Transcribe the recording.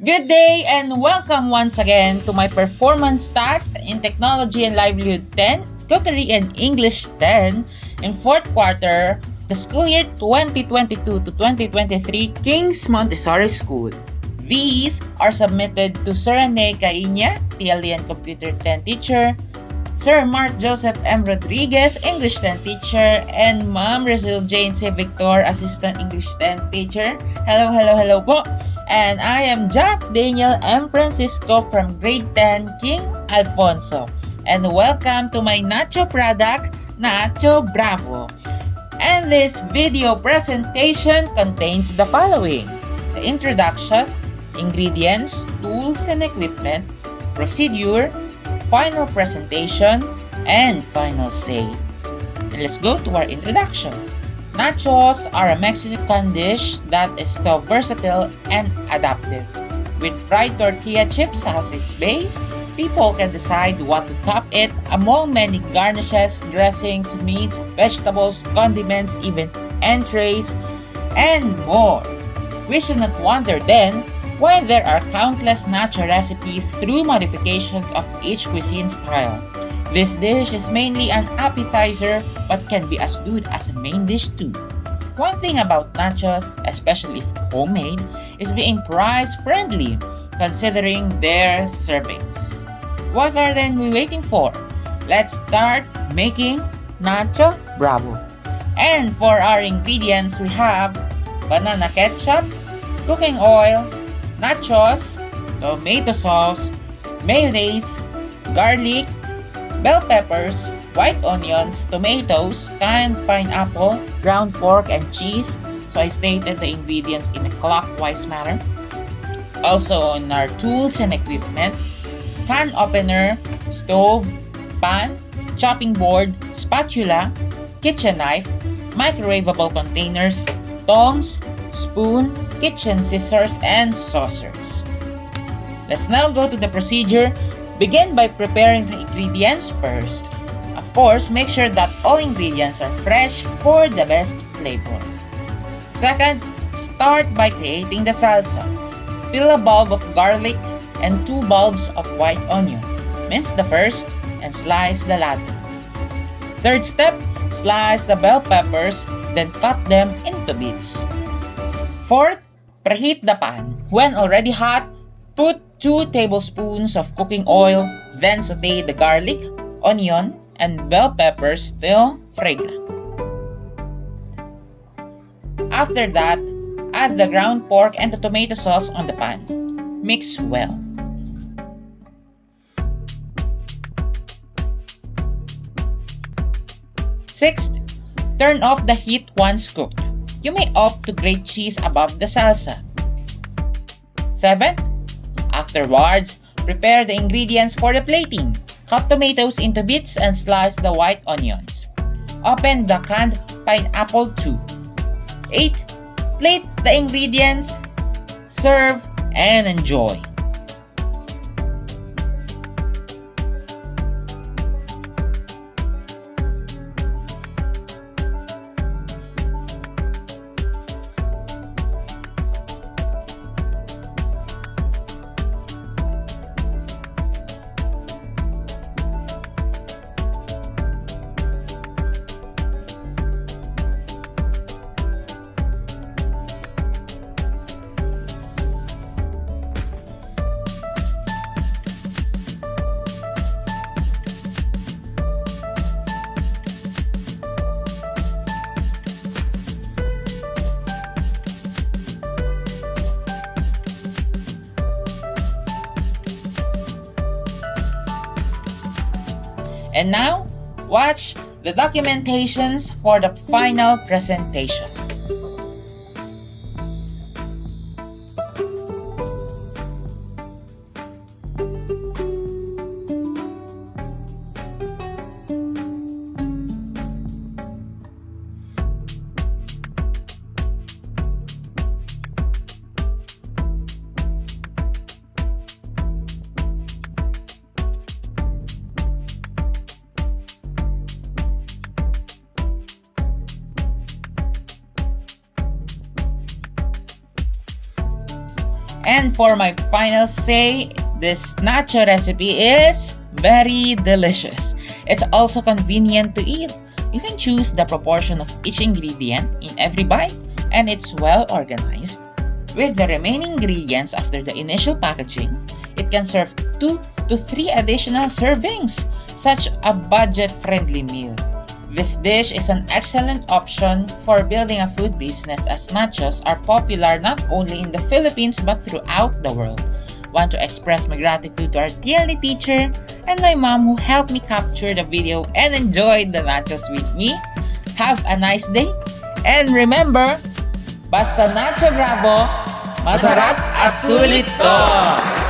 Good day and welcome once again to my performance task in Technology and Livelihood 10, Cookery and English 10 in fourth quarter, the school year 2022 to 2023 King's Montessori School. These are submitted to Sir Rene Caiña, TLE and Computer 10 teacher, Sir Mark Joseph M. Rodriguez, English 10 teacher, and Ma'am Rizal Jane C. Victor, Assistant English 10 teacher. Hello po. And I am Jacq Daniel M. Francisco from Grade 10 King Alfonso. And welcome to my Nacho product, Nacho Bravo. And this video presentation contains the following: the introduction, ingredients, tools and equipment, procedure, final presentation, and final say. And let's go to our introduction. Nachos are a Mexican dish that is so versatile and adaptive. With fried tortilla chips as its base, people can decide what to top it among many garnishes, dressings, meats, vegetables, condiments, even entrees, and more. We should not wonder then why there are countless nacho recipes through modifications of each cuisine style. This dish is mainly an appetizer but can be as good as a main dish too. One thing about nachos, especially if homemade, is being price friendly considering their servings. What are then we waiting for? Let's start making Nacho Bravo. And for our ingredients, we have banana ketchup, cooking oil, nachos, tomato sauce, mayonnaise, garlic, bell peppers, white onions, tomatoes, canned pineapple, ground pork, and cheese. So I stated the ingredients in a clockwise manner. Also on our tools and equipment: can opener, stove, pan, chopping board, spatula, kitchen knife, microwavable containers, tongs, spoon, kitchen scissors, and saucers. Let's now go to the procedure. Begin by preparing the ingredients first. Of course, make sure that all ingredients are fresh for the best flavor. Second, start by creating the salsa. Peel a bulb of garlic and 2 bulbs of white onion. Mince the first and slice the latter. Third step, slice the bell peppers, then cut them into bits. Fourth, preheat the pan. When already hot, put 2 tablespoons of cooking oil, then saute the garlic, onion, and bell peppers till fragrant. After that, add the ground pork and the tomato sauce on the pan. Mix well. Sixth, turn off the heat once cooked. You may opt to grate cheese above the salsa. Seventh, afterwards, prepare the ingredients for the plating. Cut tomatoes into bits and slice the white onions. Open the canned pineapple too. 8. Plate the ingredients, serve, and enjoy. And now, watch the documentations for the final presentation. And for my final say, this nacho recipe is very delicious. It's also convenient to eat. You can choose the proportion of each ingredient in every bite, and it's well organized. With the remaining ingredients after the initial packaging, it can serve 2 to 3 additional servings, such a budget-friendly meal. This dish is an excellent option for building a food business, as nachos are popular not only in the Philippines but throughout the world. Want to express my gratitude to our TLE teacher and my mom who helped me capture the video and enjoyed the nachos with me. Have a nice day, and remember, basta Nacho Bravo, masarap at sulit to!